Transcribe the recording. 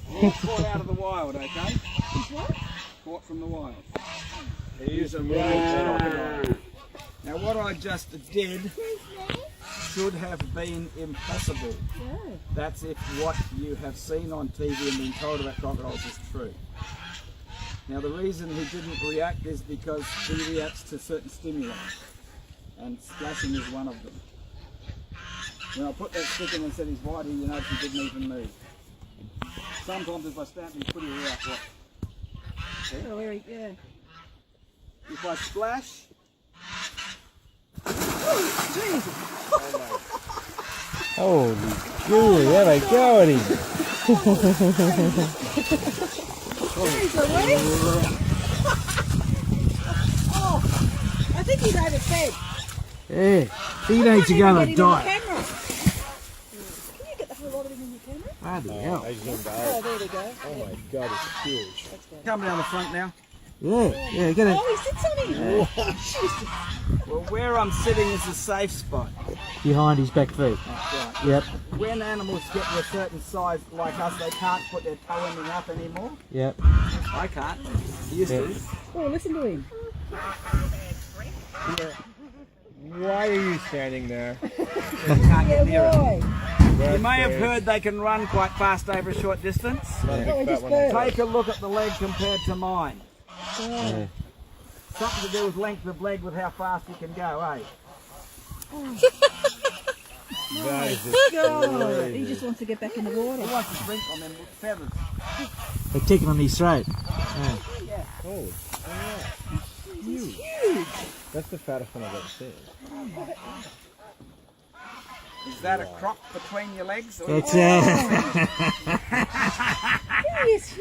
He's caught out of the wild, okay? He's what? Caught from the wild. He's a crocodile. Now what I just did should have been impossible. Yeah. That's if what you have seen on TV and been told about crocodiles is true. Now the reason he didn't react is because he reacts to certain stimuli, and splashing is one of them. When I put that stick in and said he's white, you notice he didn't even move. Sometimes if I stand and put it out, what? Oh, Eric, yeah. If I splash, Holy gooey, have a go at him. Jeez Louise. Oh, I think he's overfed. Yeah, he needs to go on a diet. Can you get the whole lot of him in your camera? Bloody hell. They zoomed out. Oh, there we go. Oh my god, it's huge. That's good. come down the front now. Yeah, get it. Oh, he sits on him. Well, where I'm sitting is a safe spot. Behind his back feet. That's right. Yep, When animals get to a certain size like us, they can't put their toe in the mouth anymore. yep. I can't. Used to. Oh, listen to him. Why are you standing there? They can't get near it. Boy. You may have heard they can run quite fast over a short distance. Oh, he just one. burst. Take a look at the leg compared to mine. Yeah. Something to do with length of leg with how fast you can go, eh? That is God, he just wants to get back in the water. He wants to drink on them feathers. They're ticking on his throat. Oh, He's huge. that's the fattest one I've ever seen. Is that a crop between your legs? Or It's